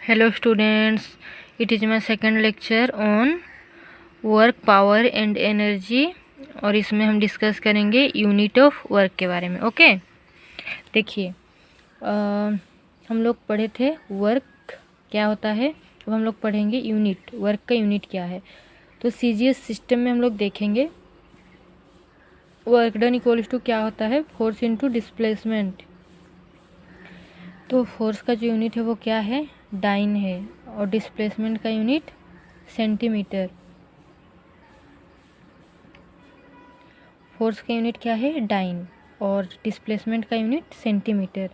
Hello students, it is my second lecture on work power and energy और इसमें हम discuss करेंगे unit of work के बारे में। ओके, देखिए हम लोग पढ़े थे वर्क क्या होता है, अब हम लोग पढ़ेंगे यूनिट, वर्क का यूनिट क्या है। तो सीजीएस सिस्टम में हम लोग देखेंगे वर्क डन इक्वल्स टू क्या होता है, फोर्स इनटू डिस्प्लेसमेंट। तो फोर्स का जो यूनिट है वो क्या है, डाइन है, और डिस्प्लेसमेंट का यूनिट सेंटीमीटर। फोर्स का यूनिट क्या है, डाइन, और डिस्प्लेसमेंट का unit centimetre.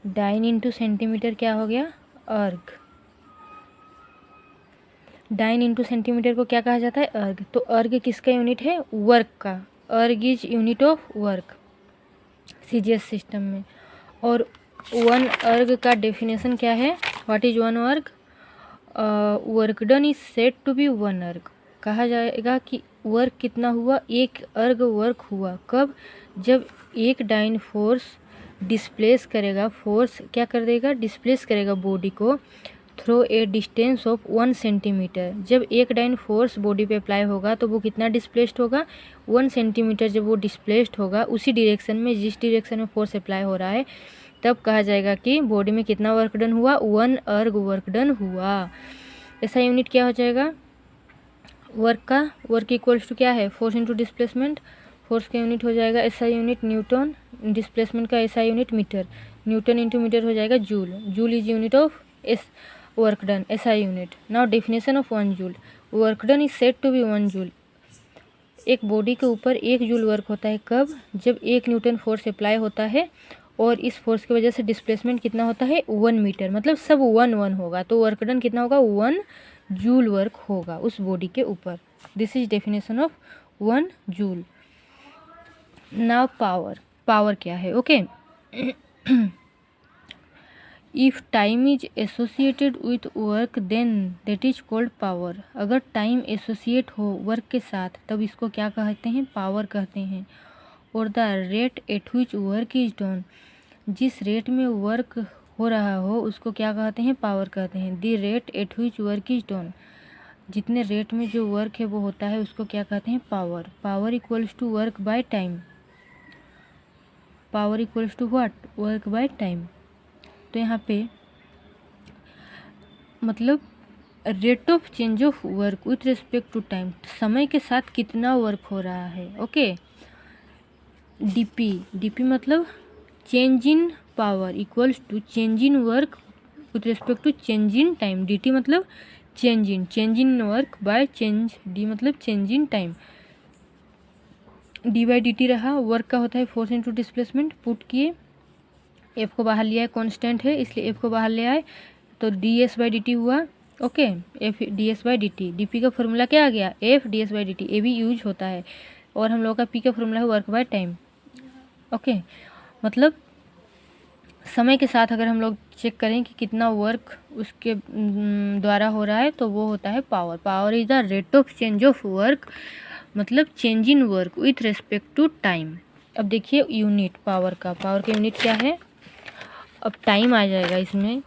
Dyne into centimetre क्या हो गया, अर्ग। डाइन इंटू सेंटीमीटर को क्या कहा जाता है, अर्ग। तो अर्ग किसका यूनिट है, वर्क का। Erg is unit of work CGS system में। और वन अर्ग का डेफिनेशन क्या है, what is one erg. Work done is said to be one erg. कहा जाएगा कि वर्क कितना हुआ, एक अर्ग वर्क हुआ। कब, जब एक डाइन फोर्स डिस्प्लेस करेगा, फोर्स क्या कर देगा, डिस्प्लेस करेगा बॉडी को through a distance of 1 centimetre. जब एक डाइन फोर्स बॉडी पे अप्लाई होगा तो वो कितना डिस्प्लेस्ड होगा, 1 सेंटीमीटर। जब वो डिस्प्लेस्ड होगा उसी डायरेक्शन में जिस डायरेक्शन में फोर्स अप्लाई हो रहा है, तब कहा जाएगा कि बॉडी में कितना वर्क डन हुआ, 1 अर्ग वर्क डन हुआ। ऐसा यूनिट क्या हो जाएगा वर्क का, वर्क इक्वल्स टू क्या है, फोर्स इंटू डिस्प्लेसमेंट। फोर्स का यूनिट हो जाएगा एसआई यूनिट न्यूटन, डिस्प्लेसमेंट का SI unit metre. Newton into metre हो जाएगा joule. Joule is unit of as work done, SI unit. Now definition of 1 joule. Work done is said to be 1 joule. एक body के ऊपर 1 joule work होता है। कब, जब 1 न्यूटन फोर्स अप्लाई होता है और इस फोर्स की वजह से डिस्प्लेसमेंट कितना होता है, 1 मीटर। मतलब सब 1 होगा, तो वर्क डन कितना होगा, 1 जूल वर्क होगा उस बॉडी के ऊपर। This is definition of 1 joule. Now power, power क्या है, okay. If time is associated with work then that is called power. अगर टाइम एसोसिएट हो वर्क के साथ तब इसको क्या कहते हैं, पावर कहते हैं। और the rate at which work is done, जिस रेट में वर्क हो रहा हो उसको क्या कहते हैं, पावर कहते हैं। The rate at which work is done, जितने रेट में जो वर्क है वो होता है उसको क्या कहते हैं, power. Power equals to work by time. Power equals to what, work by time. तो यहाँ पे मतलब rate of change of work with respect to time, समय के साथ कितना वर्क हो रहा है, ओके। डीपी, डीपी मतलब change in power equals to change in work with respect to change in time. D मतलब change in work by change, D मतलब change in time. D by D T रहा, work का होता है force into displacement. Put किए, F को बाहर लिया है, कांस्टेंट है इसलिए एफ को बाहर ले आए, तो D S by D T हुआ, ओके। F D S by D T, D P का फॉर्मूला क्या आ गया, F D S by D T. A भी यूज होता है, और हम लोग का पी का फॉर्मूला है वर्क बाय टाइम, ओके। मतलब समय के साथ अगर हम लोग चेक करें कि कितना वर्क उसके द्वारा हो रहा है तो वो होता है power. Power is the rate of change of work, मतलब change in work with respect to time. अब देखिए यूनिट पावर का, पावर का यूनिट क्या है, अब टाइम आ जाएगा इसमें,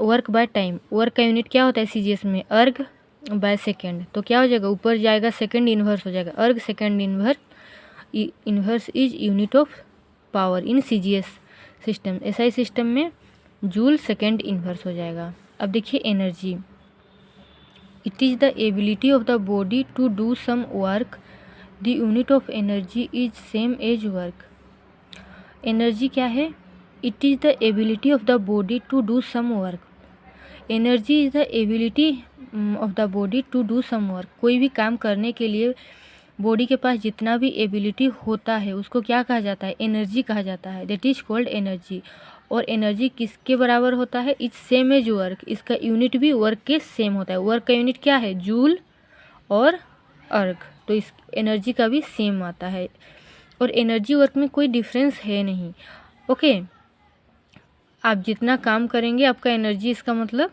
वर्क बाय टाइम। वर्क का यूनिट क्या होता है सीजीएस में, अर्ग बाय सेकेंड। तो क्या हो जाएगा, ऊपर जाएगा सेकेंड इन्वर्स हो जाएगा, erg second inverse. Inverse is unit of power in CGS system. SI system में जूल सेकेंड इन्वर्स हो जाएगा। अब देखिए energy, it is the ability of the body to do some work. The unit of energy is same as work. Energy क्या है, it is the ability of the body to do some work. Energy is the ability of the body to do some work. कोई भी काम करने के लिए body के पास जितना भी एबिलिटी होता है उसको क्या कहा जाता है, एनर्जी कहा जाता है। That is called energy. और एनर्जी किसके बराबर होता है, इट्स सेम एज वर्क। इसका यूनिट भी वर्क के सेम होता है। वर्क का यूनिट क्या है, जूल और अर्ग, तो इस एनर्जी का भी सेम आता है। और एनर्जी वर्क में कोई डिफरेंस है नहीं, ओके। आप जितना काम करेंगे आपका एनर्जी, इसका मतलब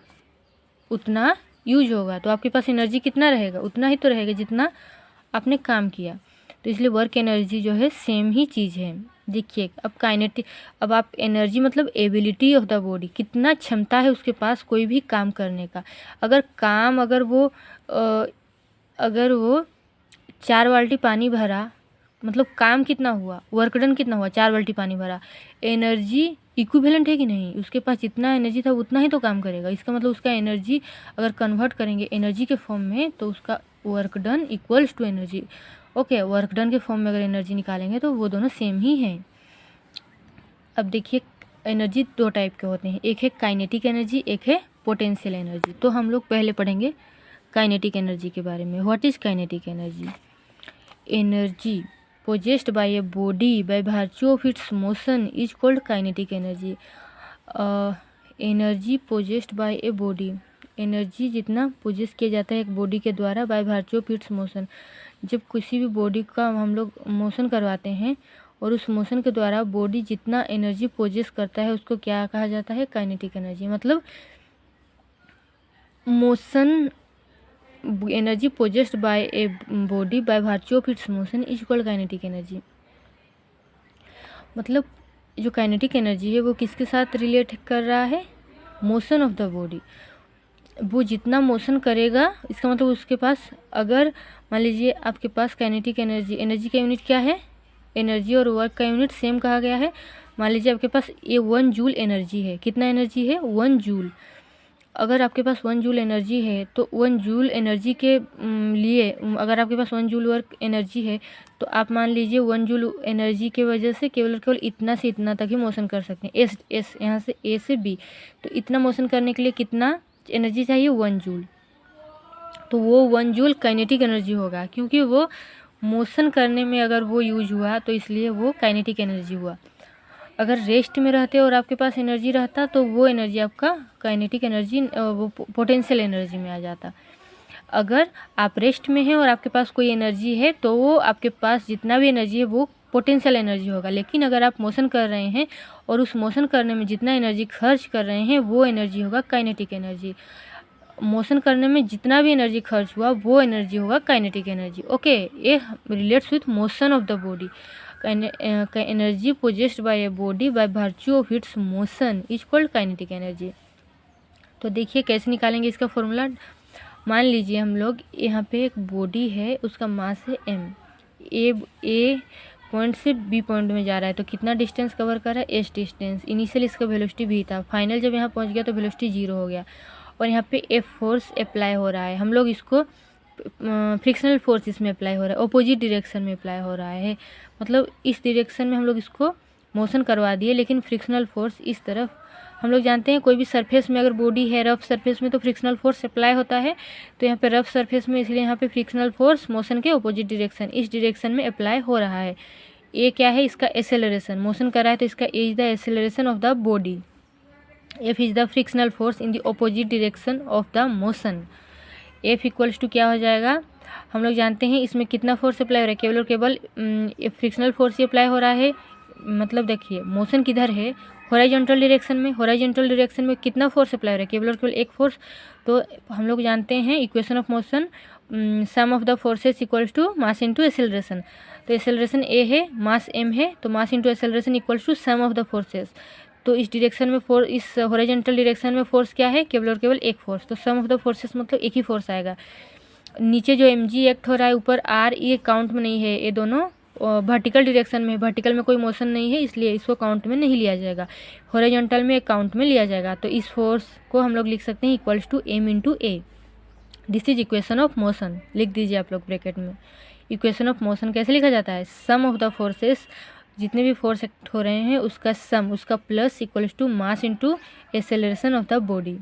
उतना यूज होगा, तो आपके पास एनर्जी कितना रहेगा, उतना ही तो रहेगा जितना आपने काम किया। तो इसलिए वर्क एनर्जी जो है सेम ही चीज़ है। देखिए अब काइनेटिक, अब आप एनर्जी मतलब एबिलिटी ऑफ द बॉडी, कितना क्षमता है उसके पास कोई भी काम करने का। अगर वो 4 बाल्टी पानी भरा, मतलब काम कितना हुआ, वर्क डन कितना हुआ, 4 बाल्टी पानी भरा। एनर्जी इक्विवेलेंट है कि नहीं, उसके पास जितना एनर्जी था उतना ही तो काम करेगा। इसका मतलब उसका एनर्जी अगर कन्वर्ट करेंगे एनर्जी के फॉर्म में तो उसका work done equals to energy. Okay, work done के फॉर्म में अगर एनर्जी निकालेंगे तो वो दोनों सेम ही हैं। अब देखिए एनर्जी 2 टाइप के होते हैं, एक है काइनेटिक एनर्जी, एक है पोटेंशियल एनर्जी। तो हम लोग पहले पढ़ेंगे काइनेटिक एनर्जी के बारे में। What is kinetic energy? Energy possessed by a body by virtue of its motion is called kinetic energy. Energy possessed by a body, energy जितना पोजेस किया जाता है एक बॉडी के द्वारा bye virtue of its motion. जब किसी भी बॉडी का हम लोग मोशन करवाते हैं और उस मोशन के द्वारा बॉडी जितना एनर्जी पोजेस करता है उसको क्या कहा जाता है? Kinetic energy. मतलब motion energy possessed by a body by virtue of its motion is equal kinetic energy. मतलब जो काइनेटिक एनर्जी है वो किसके साथ रिलेट कर रहा है? Motion of the body. वो जितना मोशन करेगा, इसका मतलब उसके पास, अगर मान लीजिए आपके पास काइनेटिक एनर्जी, एनर्जी का यूनिट क्या है? एनर्जी और वर्क का यूनिट सेम कहा गया है। मान लीजिए आपके पास ये 1 जूल एनर्जी है। कितना एनर्जी है? 1 जूल। अगर आपके पास 1 जूल एनर्जी है तो 1 जूल एनर्जी के लिए अगर आपके पास 1 जूल वर्क एनर्जी है तो आप मान लीजिए 1 जूल एनर्जी के वजह से केवल इतना से इतना तक ही मोशन कर सकते हैं। एस यहाँ से ए से बी, तो इतना मोशन करने के लिए कितना एनर्जी चाहिए? 1 जूल। तो वो 1 जूल काइनेटिक एनर्जी होगा, क्योंकि वो मोशन करने में अगर वो यूज हुआ तो इसलिए वो काइनेटिक एनर्जी हुआ। अगर रेस्ट में रहते और आपके पास एनर्जी रहता तो वो एनर्जी आपका काइनेटिक एनर्जी, वो पोटेंशियल एनर्जी में आ जाता। अगर आप रेस्ट में हैं और आपके पास कोई एनर्जी है तो वो आपके पास जितना भी एनर्जी है वो पोटेंशियल एनर्जी होगा। लेकिन अगर आप मोशन कर रहे हैं और उस मोशन करने में जितना एनर्जी खर्च कर रहे हैं वो एनर्जी होगा काइनेटिक एनर्जी। मोशन करने में जितना भी एनर्जी खर्च हुआ वो एनर्जी होगा काइनेटिक एनर्जी। ओके, ये relates with motion of the body. Energy possessed by a body by virtue of its motion is called kinetic energy. तो देखिए कैसे निकालेंगे इसका फॉर्मूला। मान लीजिए हम लोग यहाँ पे एक बॉडी है, उसका मास है m, ए पॉइंट से बी पॉइंट में जा रहा है तो कितना डिस्टेंस कवर कर रहा है? S distance. इनिशियल इसका वेलोसिटी भी था, फाइनल जब यहाँ पहुँच गया तो वेलोसिटी 0 हो गया। और यहाँ पे एफ फोर्स अप्लाई हो रहा है, हम लोग इसको फ्रिक्शनल फोर्स इसमें अप्लाई हो रहा है, अपोजिट डायरेक्शन में अप्लाई हो रहा है। मतलब इस डायरेक्शन में हम लोग इसको मोशन करवा दिए, लेकिन फ्रिक्शनल फोर्स इस तरफ। हम लोग जानते हैं कोई भी सरफेस में अगर बॉडी है रफ सरफेस में तो फ्रिक्शनल फोर्स अप्लाई होता है। तो यहाँ पे रफ सरफेस में इसलिए यहाँ पे फ्रिक्शनल फोर्स मोशन के अपोजिट डायरेक्शन, इस डायरेक्शन में अप्लाई हो रहा है। ये क्या है? इसका एक्सेलरेशन, मोशन कर रहा है तो इसका A is the acceleration of the body. F is the frictional force in the opposite direction of the motion. F equals to क्या हो जाएगा? हम लोग जानते हैं इसमें कितना फोर्स अप्लाई हो रहा है, केवल और केवल फ्रिक्शनल फोर्स ही अप्लाई हो रहा है। मतलब देखिए मोशन किधर है? हॉरिजॉन्टल डायरेक्शन में। हॉरिजॉन्टल डायरेक्शन में कितना फोर्स अप्लाई हो रहा है? केवल और केवल एक फोर्स। तो हम लोग जानते हैं equation of motion, sum of the forces equals to mass into acceleration. तो एक्सेलरेशन ए है, मास एम है, तो mass into acceleration equals to sum of the forces. तो इस डायरेक्शन में इस हॉरिजॉन्टल डायरेक्शन में फोर्स क्या है? केवल और केवल एक फोर्स। तो सम ऑफ द फोर्सेस मतलब एक ही फोर्स आएगा। नीचे जो mg एक्ट हो रहा है, ऊपर r, ये काउंट में नहीं है, ये दोनों वर्टिकल डायरेक्शन में। वर्टिकल में कोई मोशन नहीं है इसलिए इसको काउंट में नहीं लिया जाएगा, हॉरिजॉन्टल में काउंट में लिया जाएगा। तो इस फोर्स को हम लोग लिख सकते हैं equals to m into a. This is equation of motion, लिख दीजिए आप लोग ब्रैकेट में। इक्वेशन ऑफ मोशन कैसे लिखा जाता है? सम ऑफ द फोर्सेस, जितने भी फोर्स एक्ट हो रहे हैं उसका सम, उसका plus equals to mass into acceleration of the body.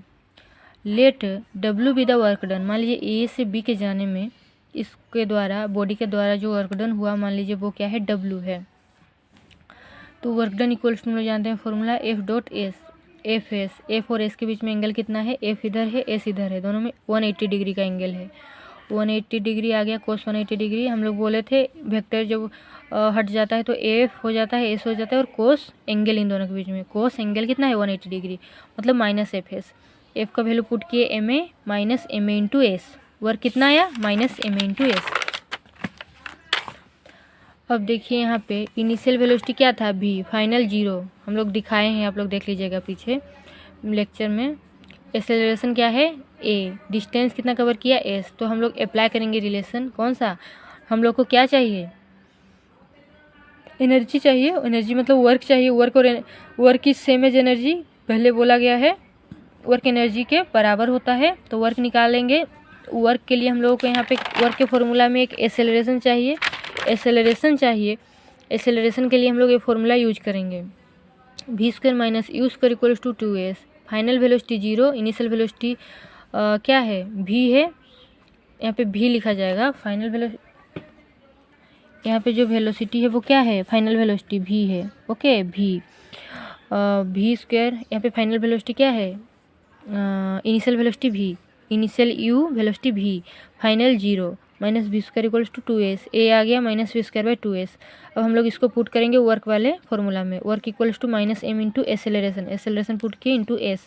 Let W be the work done. मान लीजिए ए से बी के जाने में इसके द्वारा, बॉडी के द्वारा जो वर्क डन हुआ, मान लीजिए वो क्या है? डब्ल्यू है। तो वर्क डन इक्वल्स टू हम लोग जानते हैं formula F dot S. F S, F और एस के बीच में एंगल कितना है? एफ इधर है, एस इधर है, दोनों में 180 डिग्री का एंगल है। 180 डिग्री आ गया, कोस 180 डिग्री। हम लोग बोले थे वेक्टर जब हट जाता है तो एफ हो जाता है, एस हो जाता है, और कोस एंगल इन दोनों के बीच में, कोस एंगल कितना है? 180 डिग्री, मतलब माइनस एफ एस। एफ का वैल्यू पुट किए m a minus m a into s. Work कितना आया? Minus m a into s. अब देखिए यहाँ पे इनिशियल वेलोसिटी क्या था v, फाइनल 0, हम लोग दिखाए हैं, आप लोग देख लीजिएगा पीछे लेक्चर में। एक्सेलरेशन क्या है a, डिस्टेंस कितना कवर किया s, तो हम लोग अप्लाई करेंगे रिलेशन कौन सा, हम लोग को क्या चाहिए, एनर्जी चाहिए, एनर्जी मतलब वर्क चाहिए, वर्क और work is same as energy, पहले बोला गया है वर्क एनर्जी के बराबर होता है, तो वर्क निकालेंगे। वर्क के लिए हम लोगों को यहाँ पे वर्क के फॉर्मूला में एक एक्सेलरेशन चाहिए, एक्सेलरेशन के लिए हम लोग ये फॉर्मूला यूज करेंगे, v² minus u square equals to 2s, final velocity 0, initial velocity क्या है v है, यहाँ पे v लिखा जाएगा, फाइनल वेलोसिटी यहाँ पे जो वेलोसिटी है वो क्या है, फाइनल वेलोसिटी v है, ओके v² यहाँ पे फाइनल वेलोसिटी क्या है, initial velocity v, initial u velocity v, final 0 minus v² equals to 2s, a आ गया माइनस v²/2s। अब हम लोग इसको पुट करेंगे वर्क वाले फॉर्मूला में, work equals to minus m into acceleration put किए इंटू s,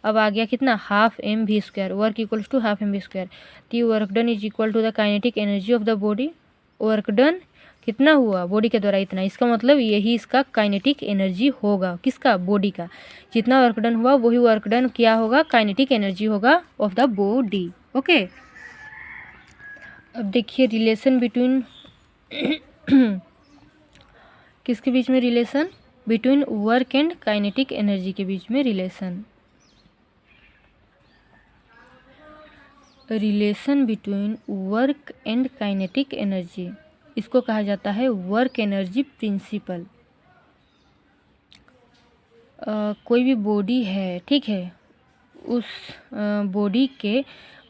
अब आ गया कितना half m v², work equals to half m v², the work done is equal to the kinetic energy of the body, work done कितना हुआ body के द्वारा इतना, इसका मतलब यही इसका काइनेटिक एनर्जी होगा, किसका, बॉडी का, जितना वर्क डन हुआ वही वर्क डन क्या होगा, काइनेटिक एनर्जी होगा ऑफ द बॉडी, ओके। अब देखिए रिलेशन बिटवीन किसके बीच में, relation between work and kinetic energy के बीच में relation between work and kinetic energy, इसको कहा जाता है वर्क एनर्जी प्रिंसिपल। कोई भी बॉडी है, ठीक है, उस बॉडी के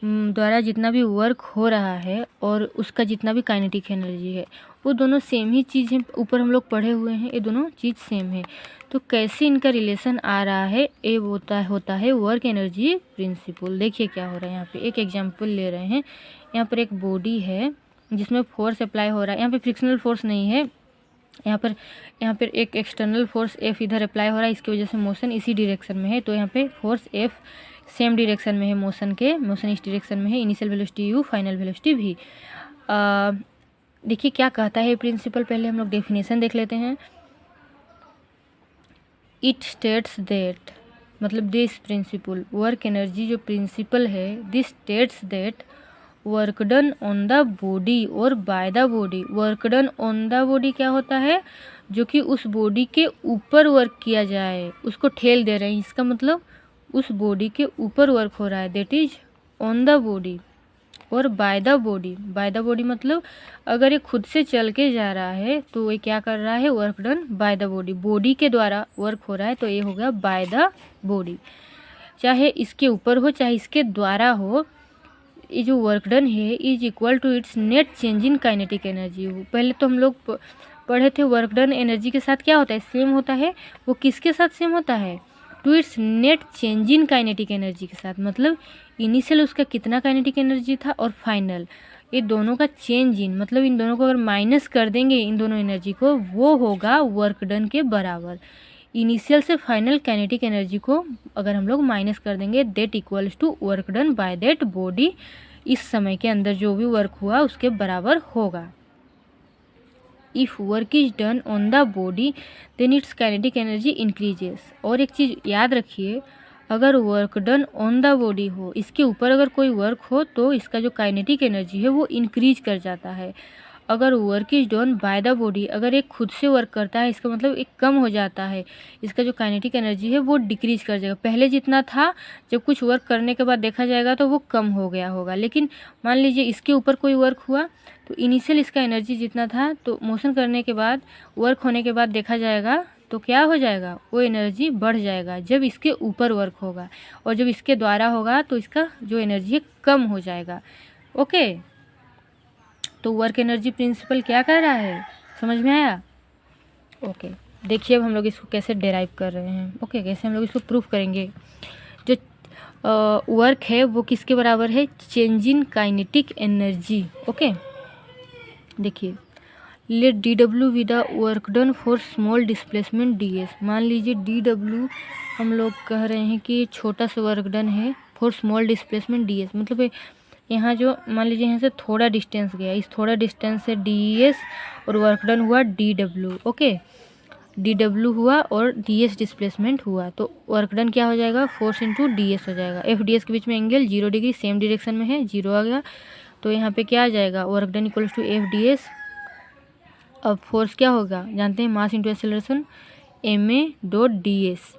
द्वारा जितना भी वर्क हो रहा है और उसका जितना भी काइनेटिक एनर्जी है वो दोनों सेम ही चीज़ है, ऊपर हम लोग पढ़े हुए हैं, ये दोनों चीज़ सेम है, तो कैसे इनका रिलेशन आ रहा है, ये होता है वर्क एनर्जी प्रिंसिपल। देखिए क्या हो रहा है, यहाँ पे एक एग्जांपल ले रहे हैं, यहाँ पर एक बॉडी है जिसमें फोर्स अप्लाई हो रहा है, यहाँ पे फ्रिक्शनल फोर्स नहीं है, यहाँ पर एक एक्सटर्नल फोर्स F इधर अप्लाई हो रहा है, इसकी वजह से मोशन इसी डायरेक्शन में है, तो यहाँ पे फोर्स F सेम डायरेक्शन में है, मोशन इस डायरेक्शन में है, initial velocity u, final velocity v। देखिए क्या कहता है प्रिंसिपल, पहले हम लोग डेफिनेशन देख लेते हैं। इट स्टेट्स दैट, मतलब दिस प्रिंसिपल, वर्क एनर्जी जो प्रिंसिपल है, this states that work done on the body और by the body, work done on the body क्या होता है, जो कि उस बॉडी के ऊपर वर्क किया जाए, उसको ठेल दे रहे हैं, इसका मतलब उस बॉडी के ऊपर वर्क हो रहा है, that is on the body, और बाय द बॉडी मतलब अगर ये खुद से चल के जा रहा है तो ये क्या कर रहा है, work done bye the body के द्वारा वर्क हो रहा है, तो ये हो गया बाय द बॉडी, चाहे इसके ऊपर हो चाहे इसके द्वारा हो, ये जो वर्क डन है is equal to its net change in kinetic energy. पहले तो हम लोग पढ़े थे वर्क डन एनर्जी के साथ क्या होता है, सेम होता है, वो किसके साथ सेम होता है, to its net change in kinetic energy के साथ, मतलब इनिशियल उसका कितना काइनेटिक एनर्जी था और फाइनल, ये दोनों का चेंज इन, मतलब इन दोनों को अगर माइनस कर देंगे इन दोनों एनर्जी को, वो होगा वर्क डन के बराबर। इनिशियल से फाइनल काइनेटिक एनर्जी को अगर हम लोग माइनस कर देंगे, that equals to work done by that body, इस समय के अंदर जो भी वर्क हुआ उसके बराबर होगा। If work is done on the body then its kinetic energy increases. और एक चीज़ याद रखिए, अगर work done on the body हो, इसके ऊपर अगर कोई वर्क हो तो इसका जो काइनेटिक एनर्जी है वो इंक्रीज कर जाता है। अगर work is done by the body, अगर एक खुद से वर्क करता है, इसका मतलब एक कम हो जाता है, इसका जो काइनेटिक एनर्जी है वो डिक्रीज कर जाएगा, पहले जितना था जब कुछ वर्क करने के बाद देखा जाएगा तो वो कम हो गया होगा। लेकिन मान लीजिए इसके ऊपर कोई वर्क हुआ तो इनिशियल इसका एनर्जी जितना था, तो मोशन करने के बाद वर्क होने के बाद देखा जाएगा तो क्या हो जाएगा, वो एनर्जी बढ़ जाएगा जब इसके ऊपर वर्क होगा, और जब इसके द्वारा होगा तो इसका जो एनर्जी है कम हो जाएगा। ओके, तो वर्क एनर्जी प्रिंसिपल क्या कह रहा है, समझ में आया? ओके, देखिए अब हम लोग इसको कैसे डेराइव कर रहे हैं। ओके, कैसे हम लोग इसको प्रूफ करेंगे। जो वर्क है वो किसके बराबर है, change in kinetic energy. Okay, देखिए, let D W with the work done for small displacement D S. मान लीजिए डी डब्ल्यू हम लोग कह रहे हैं कि छोटा सा वर्क डन है for small displacement D S, मतलब यहाँ जो मान लीजिए यहाँ से थोड़ा डिस्टेंस गया, इस थोड़ा डिस्टेंस से ds और वर्क डन हुआ dw। ओके, dw हुआ और ds डिस्प्लेसमेंट हुआ, तो वर्क डन क्या हो जाएगा, फोर्स इंटू ds हो जाएगा। एफ ds के बीच में एंगल 0 डिग्री, सेम डायरेक्शन में है, 0 आ गया। तो यहाँ पे क्या आ जाएगा, work done equals to F ds। अब फोर्स क्या होगा, जानते हैं, mass into acceleration ma.ds।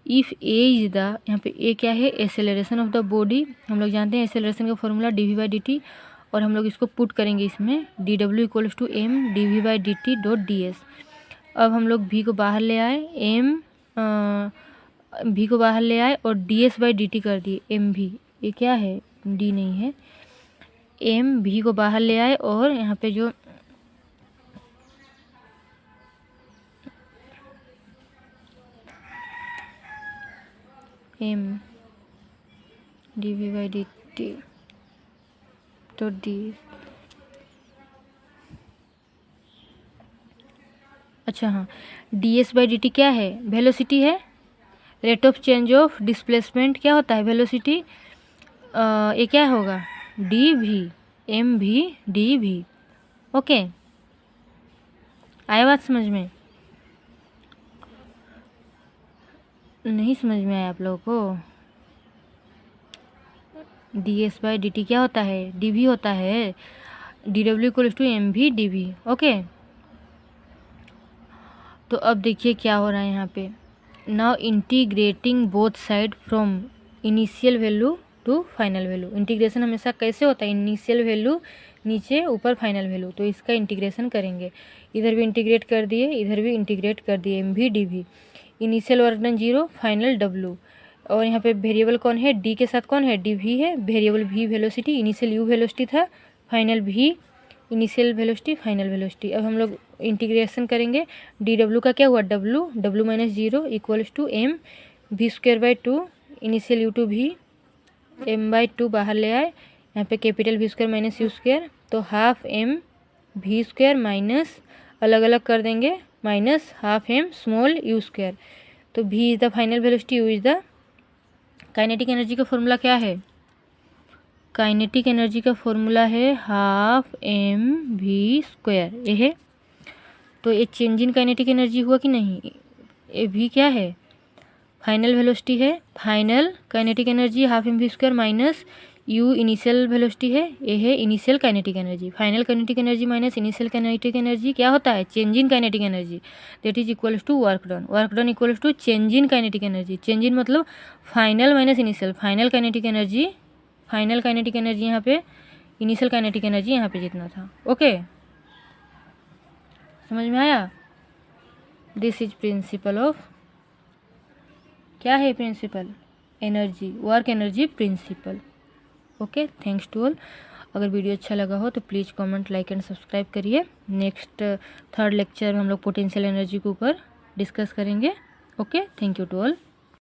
If a is the, यहाँ पे ए क्या है, एक्सेलरेशन ऑफ द बॉडी। हम लोग जानते हैं एक्सेलरेशन का फॉर्मूला dv/dt, और हम लोग इसको पुट करेंगे इसमें, dw equals to m dv/dt.ds। अब हम लोग v को बाहर ले आए, v को बाहर ले आए और ds/dt कर दिए, mv, ये क्या है, d नहीं है, v को बाहर ले आए और यहाँ पे जो m dv/dt तो d, अच्छा हाँ, ds/dt क्या है, वेलोसिटी है, rate of change of displacement क्या होता है, वेलोसिटी, ये क्या होगा, dv, mv dv। ओके, आया बात समझ में, नहीं समझ में आया आप लोगों को, ds/dt क्या होता है, dv होता है, dw equals to mv dv। Okay, तो अब देखिए क्या हो रहा है यहाँ पे, now integrating both side from initial value to final value. Integration हमेशा कैसे होता है, इनिशियल वैल्यू नीचे, ऊपर फाइनल वैल्यू, तो इसका इंटीग्रेशन करेंगे, इधर भी इंटीग्रेट कर दिए, इधर भी इंटीग्रेट कर दिए, mv dv। Initial work done 0, final w, और यहाँ पे वेरिएबल कौन है, d के साथ कौन है, dv है, variable v velocity, initial u velocity था, final v initial velocity, final velocity. अब हम लोग इंटीग्रेशन करेंगे, dw का क्या हुआ, w minus 0 equals to m v²/2, initial u2 v, m/2 बाहर ले आए, यहाँ पे कैपिटल v² माइनस u², तो हाफ m v² माइनस, अलग अलग कर देंगे, minus half m small u²। तो v is the final velocity, u is the kinetic energy का फॉर्मूला क्या है, काइनेटिक एनर्जी का फॉर्मूला है हाफ m v², ये है। तो ये चेंज इन काइनेटिक एनर्जी हुआ कि नहीं, ये v क्या है, फाइनल वेलोसिटी है, final kinetic energy half m v² minus u initial velocity है, ये है initial kinetic energy. Final kinetic energy minus initial kinetic energy क्या होता है, change in kinetic energy, that is equals to work done. Work done equals to change in kinetic energy, change in मतलब final minus initial, final kinetic energy, final kinetic energy यहाँ पे, initial kinetic energy यहाँ पे जितना था। Okay, समझ में आया, दिस इज प्रिंसिपल ऑफ, क्या है principle, energy, work energy principle. Okay, thanks to all. अगर वीडियो अच्छा लगा हो तो please comment, like and subscribe करिए। नेक्स्ट 3rd लेक्चर हम लोग पोटेंशियल एनर्जी के ऊपर डिस्कस करेंगे। Okay, thank you to all.